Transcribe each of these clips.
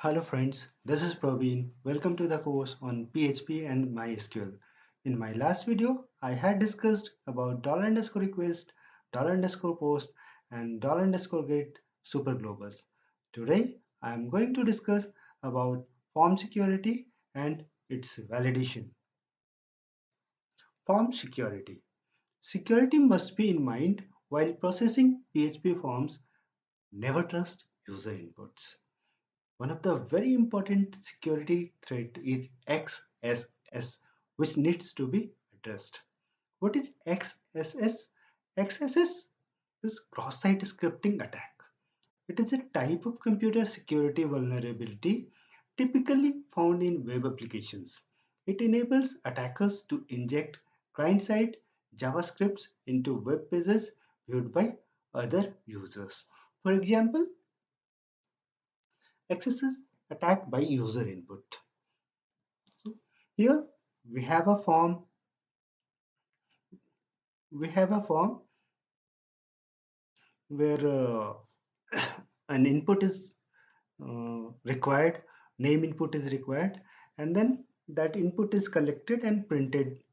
Hello friends, this is Praveen. Welcome to the course on PHP and MySQL. In my last video, I had discussed about $_request, $_post, and $_get superglobals. Today, I am going to discuss about form security and its validation. Form security. Security must be in mind while processing PHP forms. Never trust user inputs. One of the very important security threat is XSS, which needs to be addressed. What is XSS? XSS is cross-site scripting attack. It is a type of computer security vulnerability typically found in web applications. It enables attackers to inject client-side JavaScripts into web pages viewed by other users. For example, XSS attack by user input. Here we have a form. We have a form where an input is required, name input is required, and then that input is collected and printed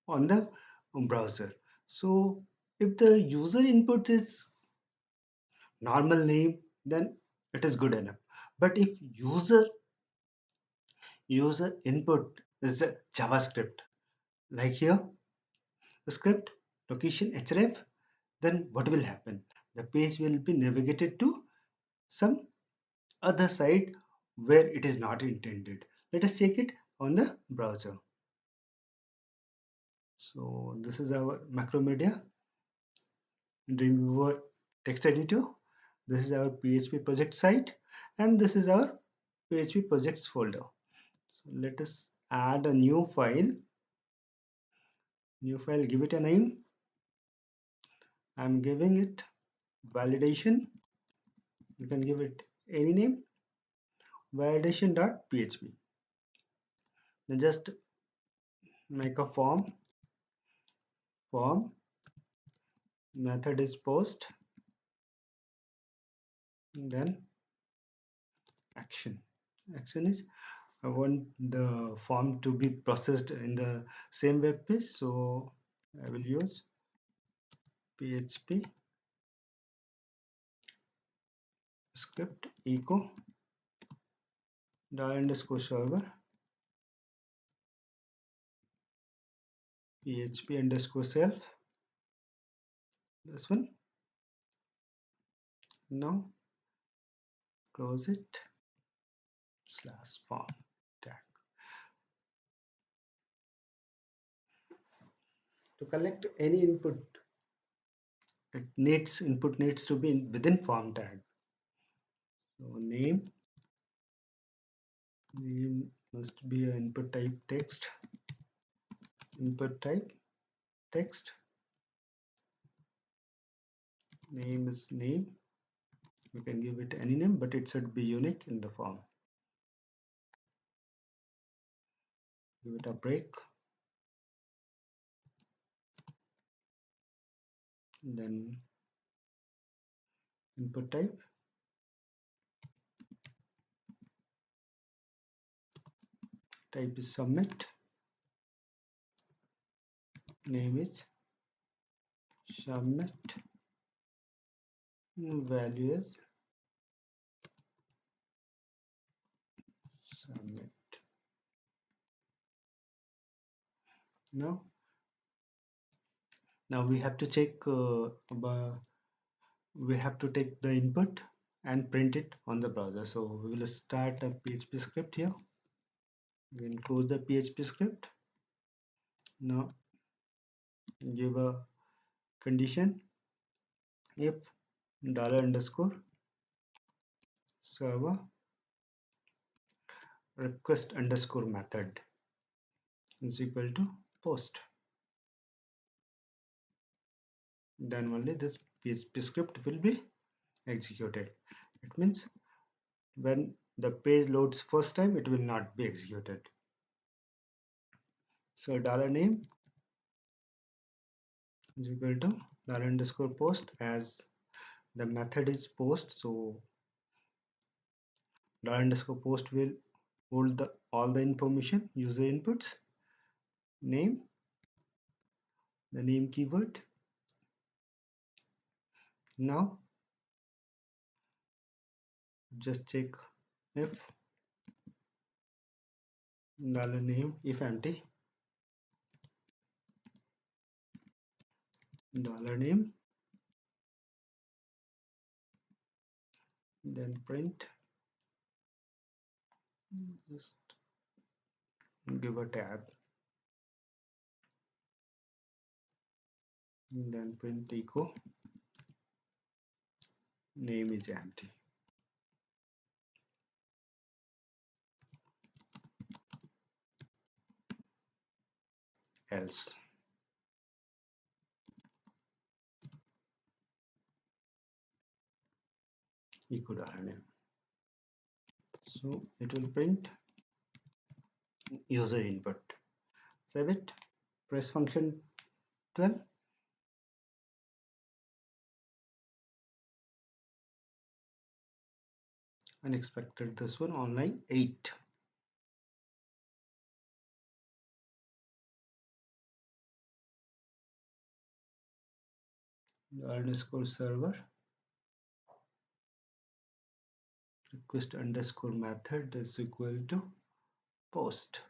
on the browser. So if the user input is normal name, then it is good enough. But if user input is a JavaScript, like here, the script location href, then what will happen? The page will be navigated to some other site where it is not intended. Let us check it on the browser. So this is our Macromedia Dreamweaver text editor. This is our PHP project site, and this is our PHP projects folder. So let us add a new file. New file, give it a name. I'm giving it validation. You can give it any name, validation.php. Then just make a form method is post, then action is I want the form to be processed in the same web page, so I will use php script echo $_server php_self. This one. Now close it /form tag. To collect any input, input needs to be within form tag. So name must be an input type text. Input type text. Name is name. You can give it any name, but it should be unique in the form. Give it a break. Then input type. Type is submit. Name is submit. Value is submit. Now we have to check we have to take the input and print it on the browser. So we will start a PHP script here. We can close the PHP script. Now give a condition if $_server request_method is equal to post. Then only this PHP script will be executed. It means when the page loads first time, it will not be executed. So $name is equal to $_post, as the method is post, so Dollar underscore post will hold all the information, user inputs, name, the name keyword. Now just check if dollar name if empty, dollar name, then print, just give a tab, then print echo, name is empty, else echo dollar name. So it will print user input. Save it, press function 12, unexpected this one on line 8. Underscore server request underscore method is equal to post.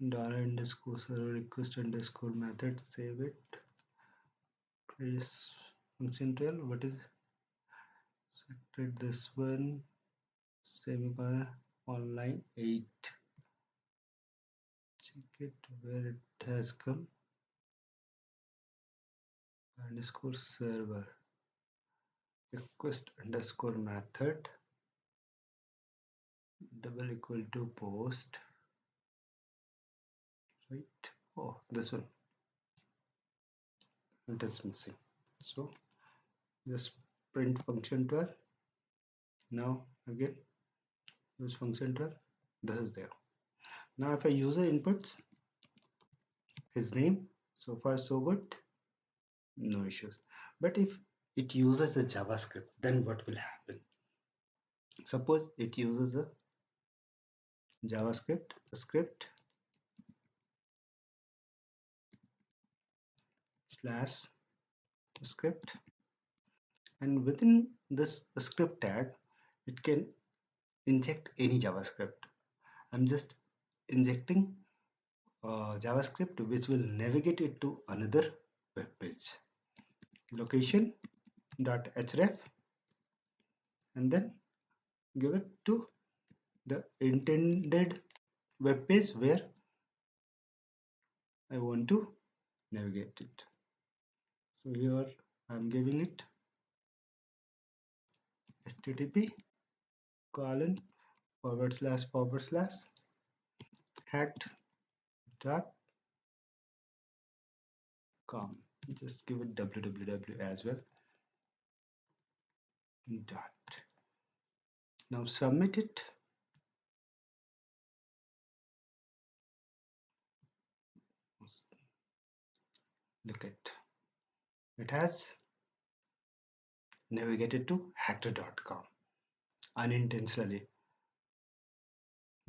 Dollar underscore server request underscore method, save it, place function 12. What is selected this one, semicolon on line 8. Check it where it has come. Underscore server request underscore method double equal to post, right? Oh, this one, it is missing. So just print function 12. Now again use function 12. This is there. Now if a user inputs his name, so far so good, no issues. But if it uses a JavaScript, then what will happen? Suppose it uses a JavaScript script slash script, and within this script tag it can inject any JavaScript. I'm just injecting JavaScript which will navigate it to another web page. Location dot href, and then give it to the intended web page where I want to navigate it. So here I'm giving it http colon forward slash hacked dot com. Just give it www as well. Dot. Now submit it. Look at it has navigated to hacked.com unintentionally.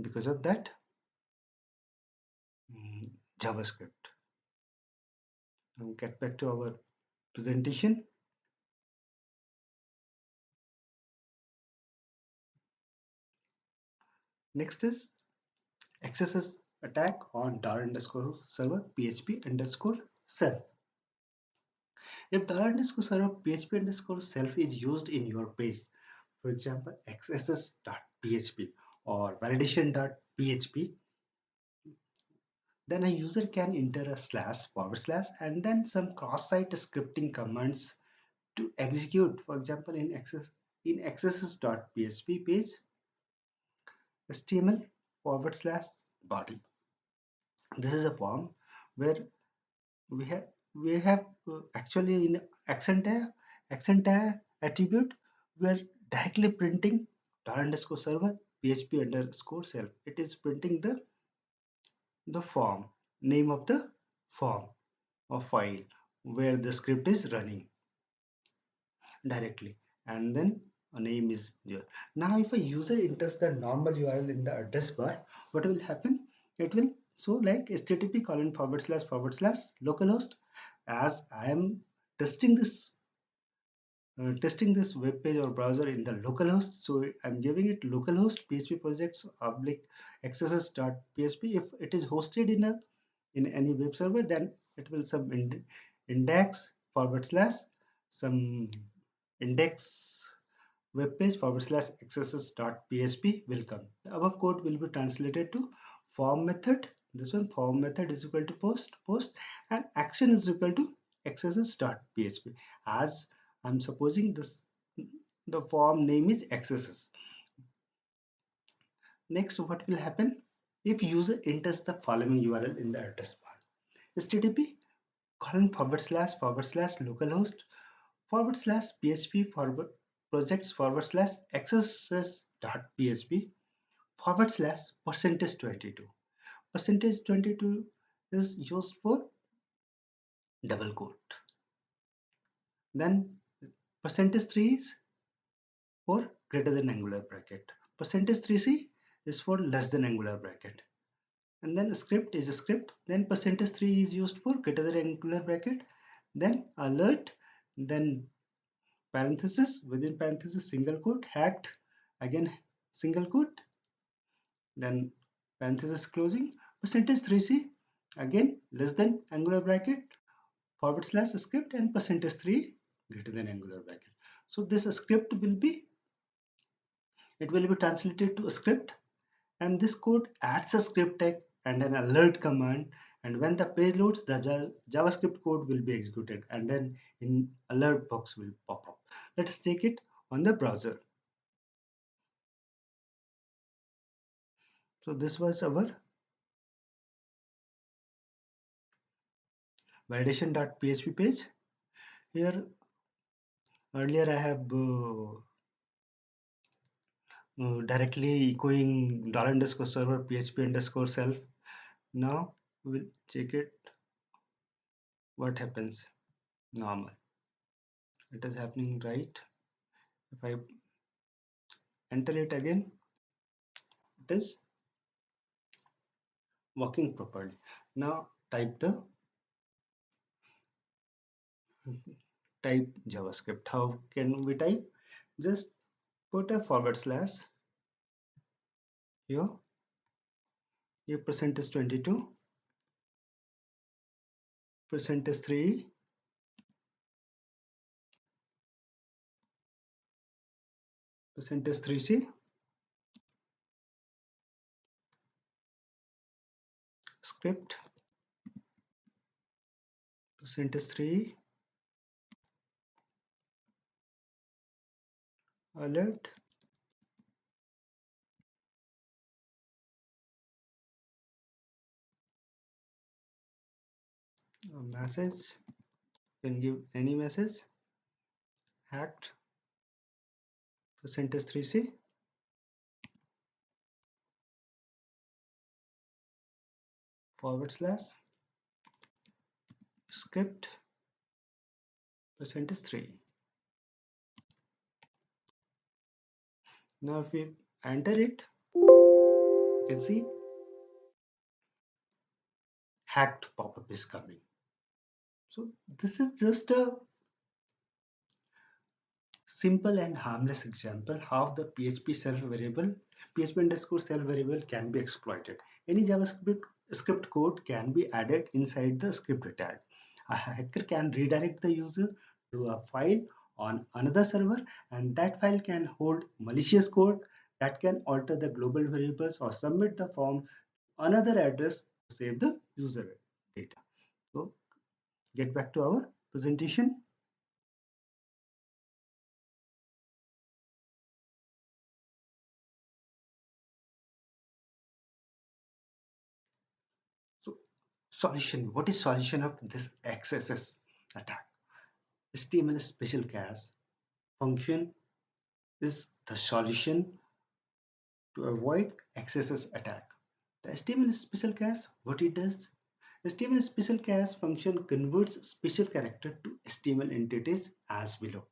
Because of that JavaScript. Now get back to our presentation. Next is XSS attack on dollar underscore server PHP underscore self. If dollar underscore server PHP underscore self is used in your page, for example xss.php or validation.php, then a user can enter a slash forward slash and then some cross-site scripting commands to execute. For example, in xss.php page, html forward slash body. This is a form where we have actually in accent attribute we are directly printing dollar underscore server php underscore self. It is printing the form name of the form or file where the script is running. directly, and then a name is there. Now if a user enters the normal URL in the address bar, what will happen? It will show like http colon forward slash localhost. As I am testing this web page or browser in the localhost, so I'm giving it localhost php projects oblique accesses.php. If it is hosted in any web server, then it will some index forward slash some index web page forward slash accesses.php will come. The above code will be translated to form method. This one form method is equal to post, and action is equal to accesses.php. As I'm supposing this, the form name is accesses. Next, what will happen if user enters the following URL in the address bar? http colon forward slash localhost forward slash php forward projects forward slash accesses.php forward slash percentage 22. Percentage 22 is used for double quote. Then percentage 3 is for greater than angular bracket. Percentage 3c is for less than angular bracket. And then script is a script. Then percentage 3 is used for greater than angular bracket. Then alert. Then parenthesis, within parenthesis single quote, hacked, again single quote, then parenthesis closing, percentage 3c, again less than angular bracket, forward slash script, and percentage 3 greater than angular bracket. So this script will be, it will be translated to a script, and this code adds a script tag and an alert command, and when the page loads, the JavaScript code will be executed, and then in alert box will pop up. Let's take it on the browser. So this was our validation.php page. Here earlier I have directly echoing dollar underscore server php underscore self. Now we'll check it. What happens? Normal. It is happening right. If I enter it again, it is working properly. Now type JavaScript. How can we type? Just put a forward slash here. Your percentage 22, percentage 3, percentage 3c, script, percentage 3, alert, a message, can give any message, hacked, percentage 3c, forward slash, script, percentage 3. Now if we enter it, you can see hacked pop-up is coming. So this is just a simple and harmless example how the PHP self variable, PHP underscore self variable can be exploited. Any JavaScript script code can be added inside the script tag. A hacker can redirect the user to a file on another server, and that file can hold malicious code that can alter the global variables or submit the form another address to save the user data. So get back to our presentation. So solution, what is solution of this XSS attack? HTML special chars function is the solution to avoid XSS attack. The HTML special chars, what it does? HTML special chars function converts special character to HTML entities as below.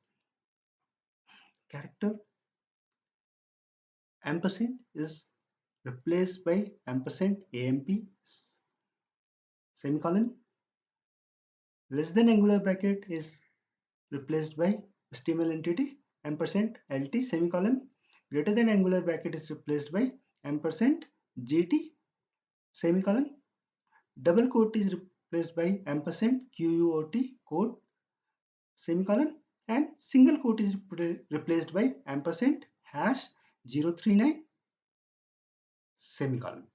character ampersand is replaced by ampersand amp semicolon. Less than angular bracket is replaced by HTML entity ampersand lt semicolon. Greater than angular bracket is replaced by ampersand gt semicolon. Double quote is replaced by ampersand quot code semicolon, and single quote is replaced by ampersand hash 039 semicolon.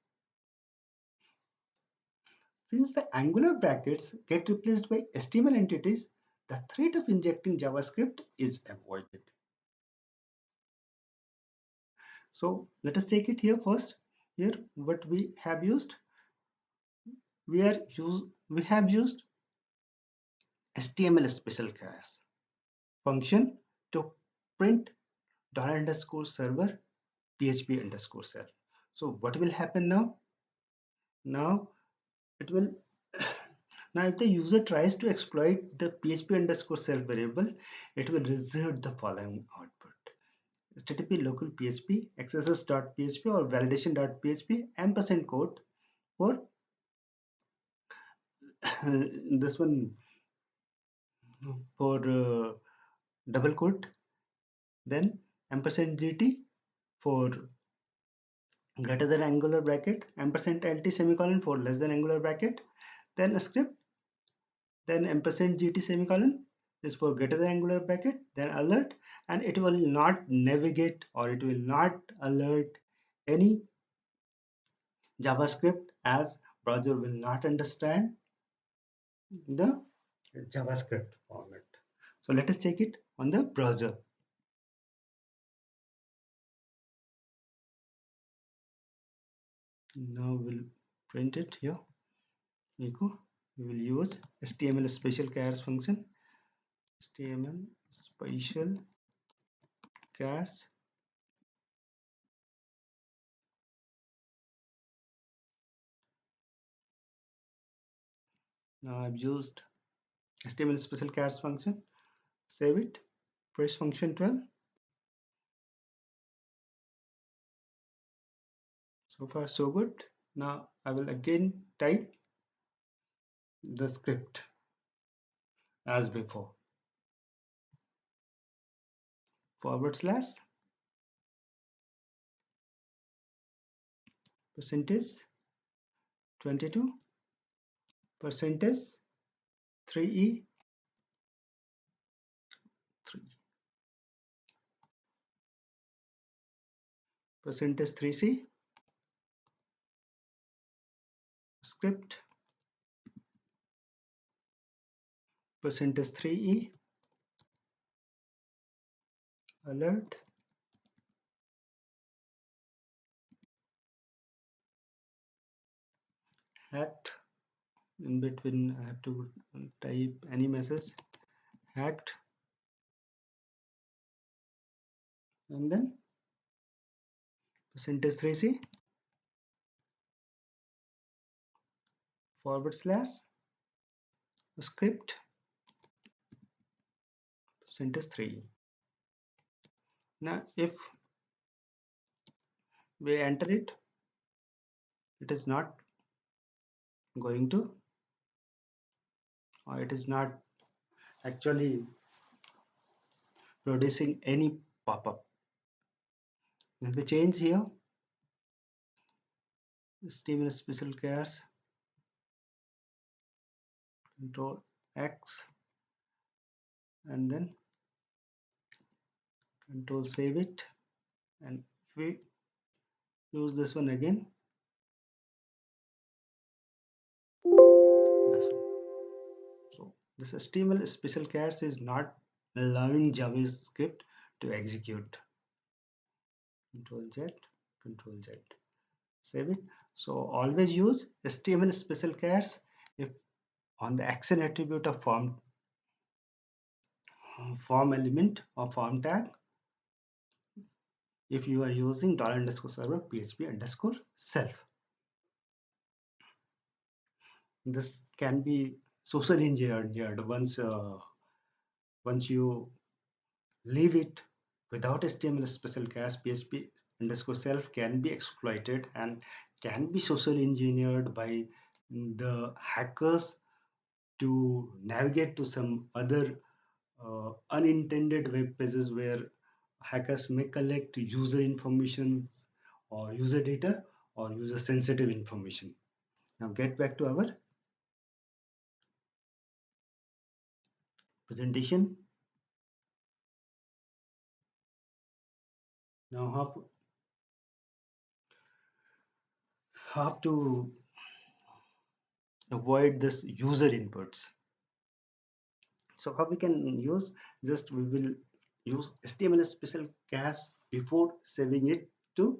Since the angular brackets get replaced by HTML entities, the threat of injecting JavaScript is avoided. So let us take it here first. Here what we have used, we have used HTML special class function to print $_server PHP underscore self. So what will happen now? Now it will now if the user tries to exploit the PHP underscore self variable, it will result the following output. HTTP local PHP, XSS.php or validation.php, ampersand code for this one for double quote, then ampersand gt for greater than angular bracket, ampersand lt semicolon for less than angular bracket, then a script, then ampersand gt semicolon is for greater than angular bracket, then alert, and it will not navigate or it will not alert any JavaScript as browser will not understand the JavaScript format. So let us check it on the browser. Now we'll print it here. Echo. We will use HTML special chars function. HTML special chars. Now I've used HTML special chars function. Save it. Press function 12. So far so good. Now I will again type the script as before. /, percentage 22, percentage 3e 3, percentage 3c, script, percentage 3e, alert, hacked. In between I have to type any message, hacked, and then percentage 3c, /, script, percentage 3. Now if we enter it, it is not going to, or it is not actually producing any pop-up. If we change here, HTML special chars, Control X, and then Control save it, and if we use this one again, this one. So this HTML special chars is not allowing JavaScript to execute. Control Z, Control Z, save it. So always use HTML special chars if on the action attribute of form element or form tag, if you are using $_server PHP_self. This can be social engineered once you leave it Without HTML special class, PHP underscore self can be exploited and can be social engineered by the hackers to navigate to some other unintended web pages where hackers may collect user information or user data or user sensitive information. Now get back to our presentation. Now have to avoid this user inputs. So how we can use, just we will use HTML special class before saving it to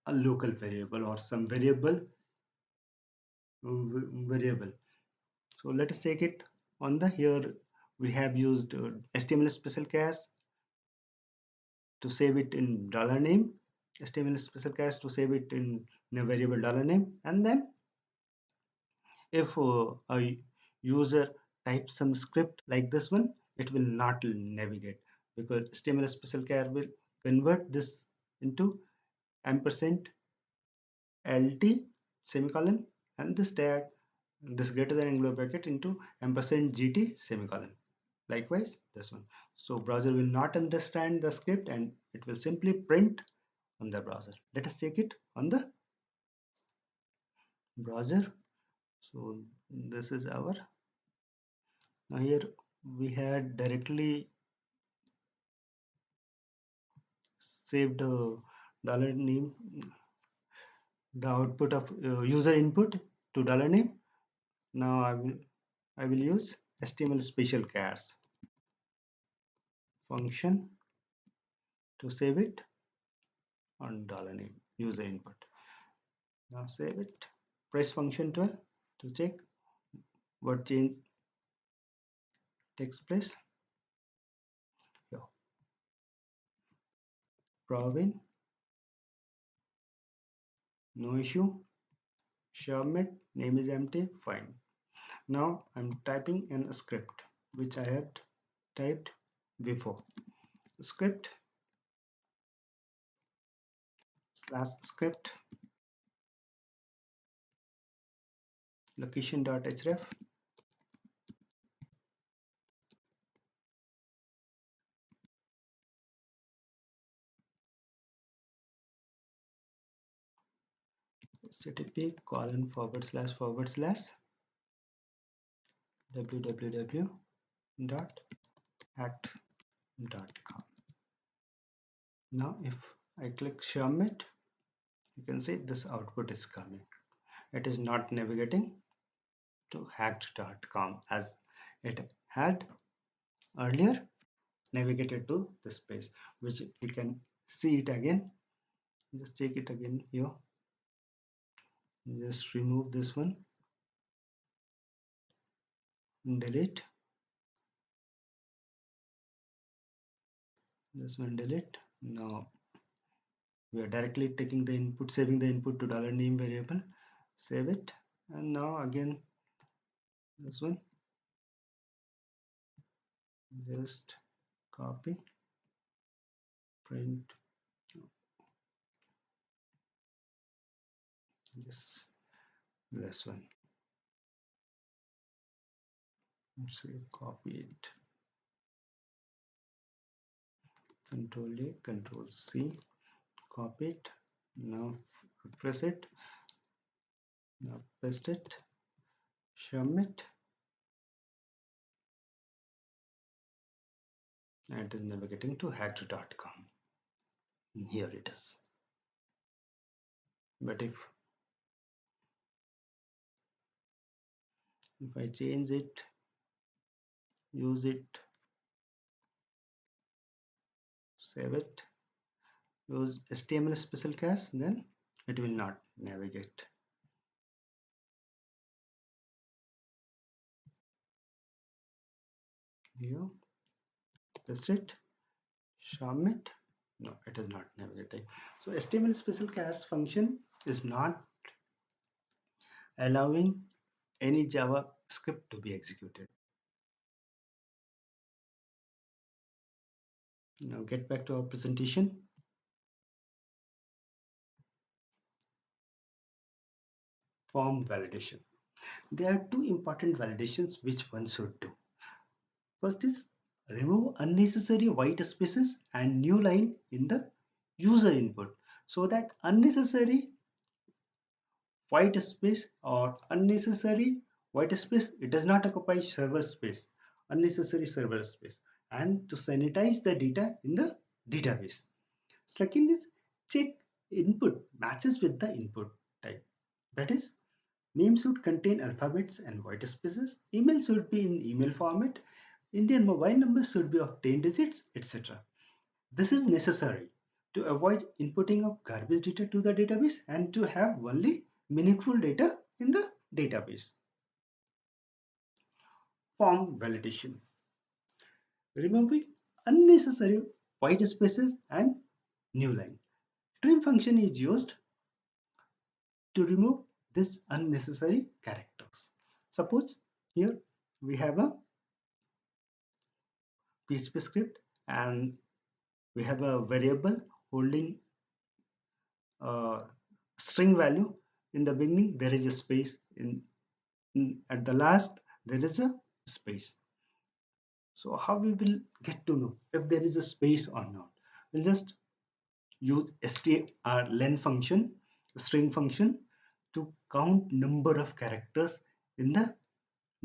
a local variable or some variable. So let us take it on the here we have used HTML special class to save it in $name, HTML special class to save it in a variable $name, and then if a user types some script like this one, it will not navigate because HTML special char will convert this into ampersand lt semicolon and this tag, this greater than angular bracket, into ampersand gt semicolon. Likewise this one. So browser will not understand the script and it will simply print on the browser. Let us check it on the browser. So this is our, now here we had directly saved dollar name, the output of user input to dollar name. Now I will use HTML special chars function to save it on dollar name user input. Now save it. Press function 12 to check what change takes place. Here, Praveen, no issue. Submit, name is empty, fine. Now I'm typing in a script which I had typed before. Script slash script location.href http colon / www.hacked.com. Now if I click submit, you can see this output is coming. It is not navigating to hacked.com as it had earlier navigated to this page, which we can see it again. Just check it again here. Just remove this one, delete this one, delete. Now we are directly taking the input, saving the input to dollar name variable. Save it, and now again this one, just copy, print this one. Say copy it, control A, control C, copy it. Now press it, now paste it, submit, and it is navigating to hacked.com. Here it is. But if I change it, use it, save it, use HTML special chars, then it will not navigate. Here, paste it, submit. No, it is not navigating. So HTML special chars function is not allowing any Java script to be executed. Now get back to our presentation. Form validation. There are two important validations which one should do. First is remove unnecessary white spaces and new line in the user input, so that unnecessary white space or unnecessary white space, it does not occupy server space, unnecessary server space, and to sanitize the data in the database. Second is check input matches with the input type. That is, name should contain alphabets and white spaces, email should be in email format, Indian mobile number should be of 10 digits, etc. This is necessary to avoid inputting of garbage data to the database and to have only meaningful data in the database. Form validation. Removing unnecessary white spaces and new line. Trim function is used to remove this unnecessary characters. Suppose here we have a PHP script and we have a variable holding a string value. In the beginning there is a space, at the last there is a space. So how we will get to know if there is a space or not? We'll just use strlen function, string function, to count number of characters in the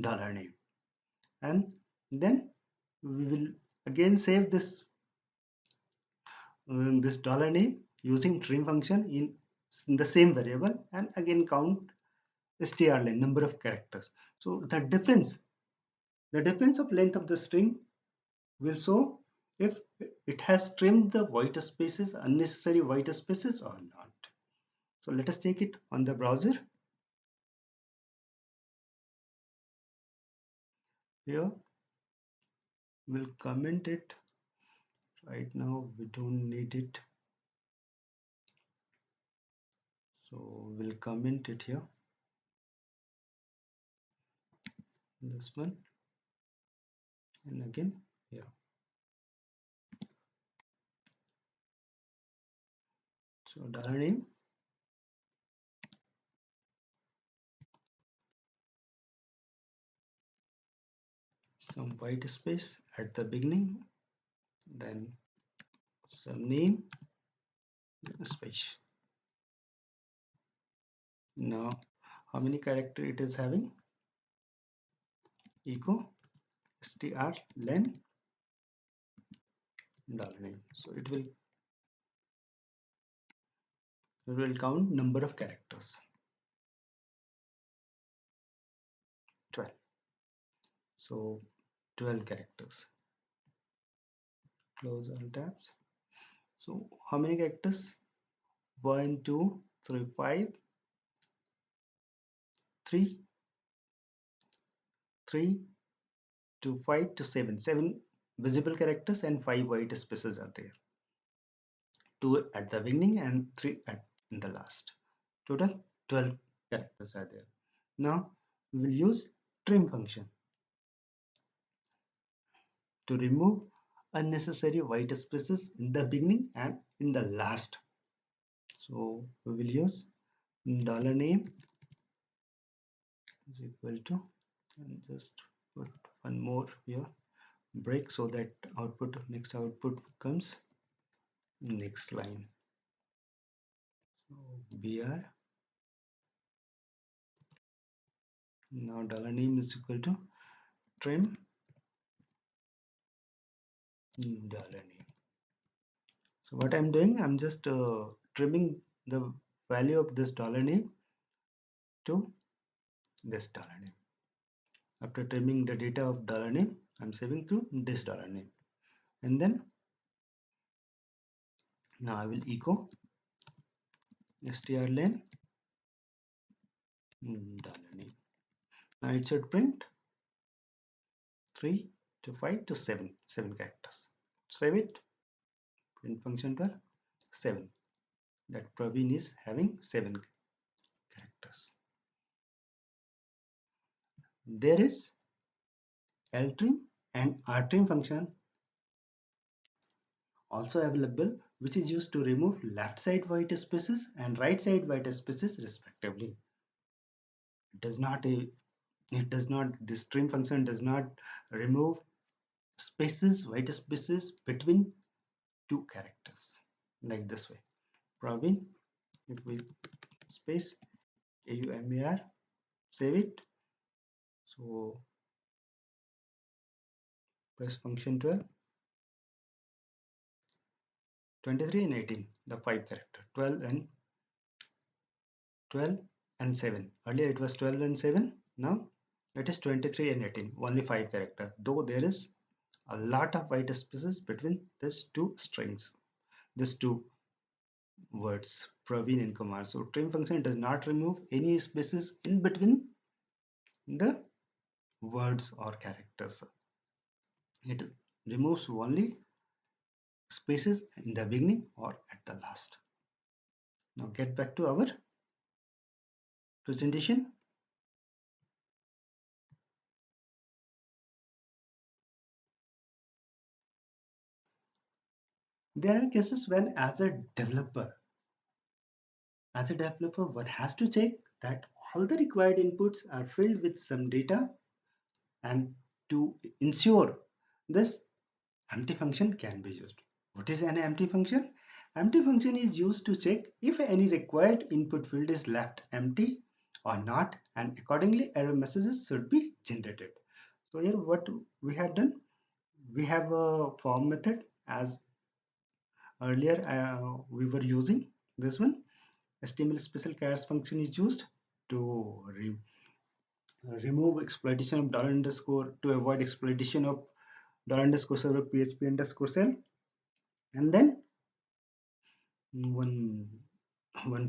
dollar name, and then we will again save this dollar name using trim function in the same variable, and again count strlen number of characters. So the difference of length of the string will show if it has trimmed the white spaces, unnecessary white spaces or not. So let us take it on the browser. Here we'll comment it. Right now we don't need it, so we'll comment it here, this one, and again here. So dollar name, some white space at the beginning, then some name, space. Now how many character it is having? Echo strlen dollar name. So it will count number of characters, 12. So 12 characters. Close all tabs. So how many characters? 1 2 3 5 3 3 to 5 to 7, 7 visible characters and 5 white spaces are there, 2 at the beginning and 3 in the last. Total 12 characters are there. Now we will use trim function to remove unnecessary white spaces in the beginning and in the last. So we will use dollar name is equal to, and just put one more here, break, so that next output comes next line. So br, now dollar name is equal to trim dollar name. So what I'm doing, I'm just trimming the value of this dollar name to this dollar name. After trimming the data of dollar name, I'm saving to this dollar name, and then now I will echo strlen dollar name. Now it should print 3 to 5 to 7 characters. Save it. Print function to 7. That Praveen is having 7 characters. There is ltrim and rtrim function also available, which is used to remove left side white spaces and right side white spaces respectively. It does not this trim function does not remove spaces, white spaces between two characters like this way. Praveen, if we space AUMAR, save it. So press function 12, 23 and 18, the five character, 12 and 7. Earlier it was 12 and 7. Now it is 23 and 18, only five character. Though there is a lot of white spaces between these two strings, these two words, Praveen and Kumar. So trim function does not remove any spaces in between the words or characters. It removes only spaces in the beginning or at the last. Now get back to our presentation. There are cases when as a developer, one has to check that all the required inputs are filled with some data, and to ensure this, empty function can be used. What is an empty function? Empty function is used to check if any required input field is left empty or not, and accordingly error messages should be generated. So here what we have done, we have a form method. As earlier we were using this one, HTML special chars function is used to remove exploitation of dollar underscore, to avoid exploitation of dollar underscore server PHP underscore shell. And then one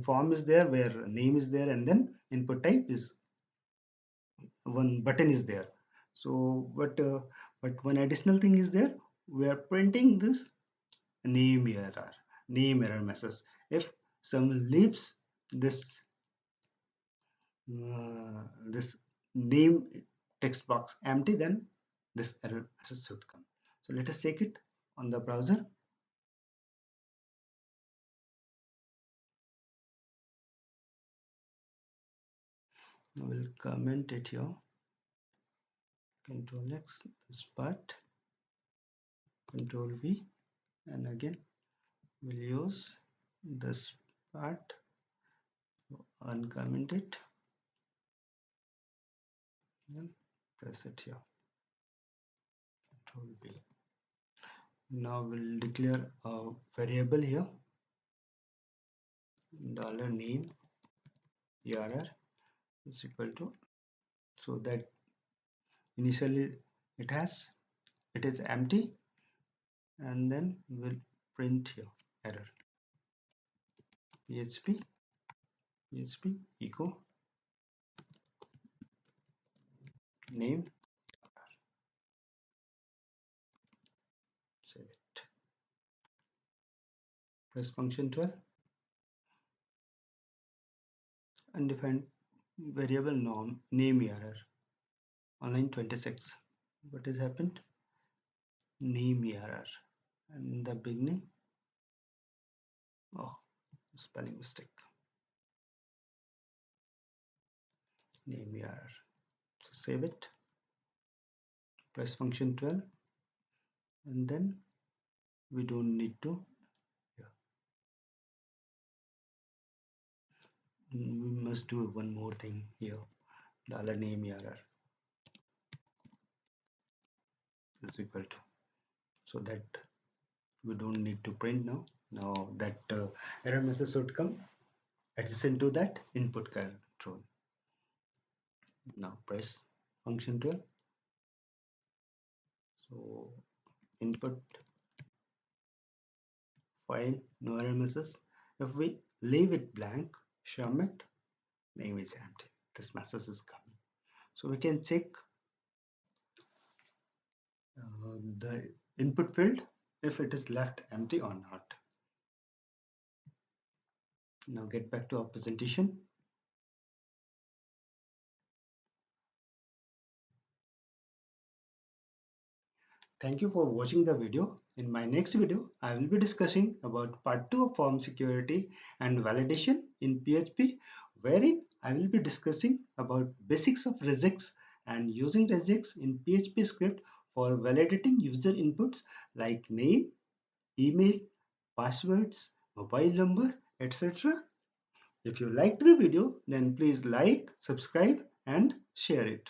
form is there where name is there, and then input type is, one button is there. So but one additional thing is there, we are printing this name error, message. If someone leaves this this name text box empty, then this error message should come. So let us check it on the browser. I will comment it here. Control X, this part, Control V, and again we'll use this part, uncomment it, and press it here, Control V. Now we'll declare a variable here, $name error is equal to, so that initially it is empty, and then we'll print here error php echo name, save it, press function 12, undefined variable name error on line 26. What has happened? Name error, and in the beginning, oh, spelling mistake, name error. So save it, press function 12, and then we don't need to, yeah, we must do one more thing here. $name error is equal to, so that we don't need to print now. Now that error message should come adjacent to that input control. Now press function 12. So input file, no error message. If we leave it blank, submit, name is empty. This message is coming. So we can check the input field if it is left empty or not. Now get back to our presentation. Thank you for watching the video. In my next video, I will be discussing about part 2 of form security and validation in PHP, wherein I will be discussing about basics of regex and using regex in PHP script for validating user inputs like name, email, passwords, mobile number, etc. If you liked the video, then please like, subscribe and share it.